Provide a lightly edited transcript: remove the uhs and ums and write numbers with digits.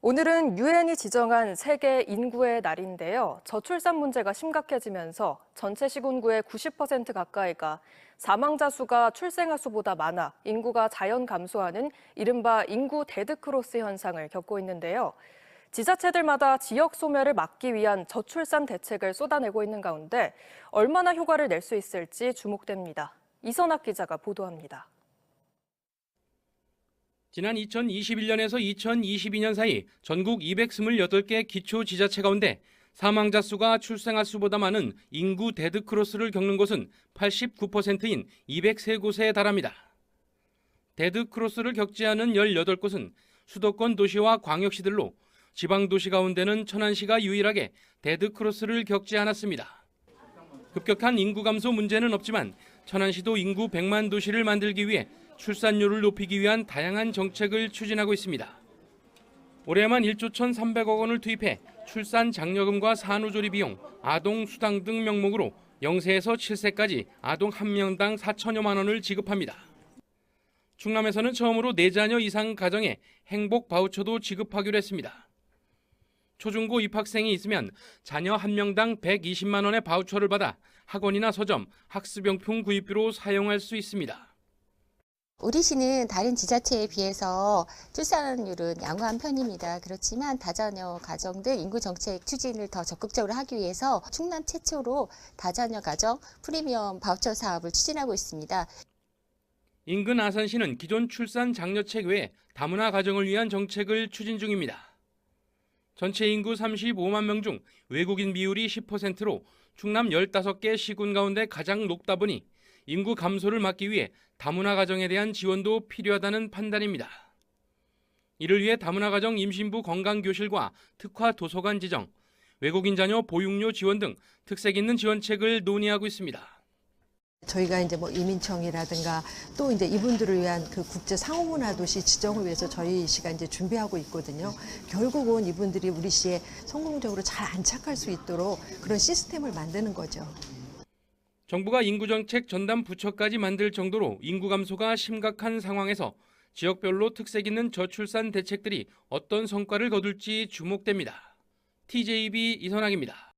오늘은 유엔이 지정한 세계 인구의 날인데요. 저출산 문제가 심각해지면서 전체 시군구의 90% 가까이가 사망자 수가 출생아 수보다 많아 인구가 자연 감소하는 이른바 인구 데드크로스 현상을 겪고 있는데요. 지자체들마다 지역 소멸을 막기 위한 저출산 대책을 쏟아내고 있는 가운데 얼마나 효과를 낼 수 있을지 주목됩니다. 이선학 기자가 보도합니다. 지난 2021년에서 2022년 사이 전국 228개 기초지자체 가운데 사망자 수가 출생아 수보다 많은 인구 데드크로스를 겪는 곳은 89%인 203곳에 달합니다. 데드크로스를 겪지 않은 18곳은 수도권 도시와 광역시들로 지방도시 가운데는 천안시가 유일하게 데드크로스를 겪지 않았습니다. 급격한 인구 감소 문제는 없지만 천안시도 인구 100만 도시를 만들기 위해 출산율을 높이기 위한 다양한 정책을 추진하고 있습니다. 올해만 1조 1,300억 원을 투입해 출산 장려금과 산후조리 비용, 아동 수당 등 명목으로 0세에서 7세까지 아동 1명당 4천여만 원을 지급합니다. 충남에서는 처음으로 4자녀 이상 가정에 행복 바우처도 지급하기로 했습니다. 초중고 입학생이 있으면 자녀 1명당 120만 원의 바우처를 받아 학원이나 서점, 학습용품 구입비로 사용할 수 있습니다. 우리 시는 다른 지자체에 비해서 출산율은 양호한 편입니다. 그렇지만 다자녀 가정들 인구 정책 추진을 더 적극적으로 하기 위해서 충남 최초로 다자녀 가정 프리미엄 바우처 사업을 추진하고 있습니다. 인근 아산시는 기존 출산 장려책 외에 다문화 가정을 위한 정책을 추진 중입니다. 전체 인구 35만 명 중 외국인 비율이 10%로 충남 15개 시군 가운데 가장 높다 보니 인구 감소를 막기 위해 다문화 가정에 대한 지원도 필요하다는 판단입니다. 이를 위해 다문화 가정 임신부 건강교실과 특화 도서관 지정, 외국인 자녀 보육료 지원 등 특색 있는 지원책을 논의하고 있습니다. 저희가 이제 이민청이라든가 또 이제 이분들을 위한 그 국제 상호문화 도시 지정을 위해서 저희 시가 이제 준비하고 있거든요. 결국은 이분들이 우리 시에 성공적으로 잘 안착할 수 있도록 그런 시스템을 만드는 거죠. 정부가 인구정책 전담 부처까지 만들 정도로 인구 감소가 심각한 상황에서 지역별로 특색 있는 저출산 대책들이 어떤 성과를 거둘지 주목됩니다. TJB 이선학입니다.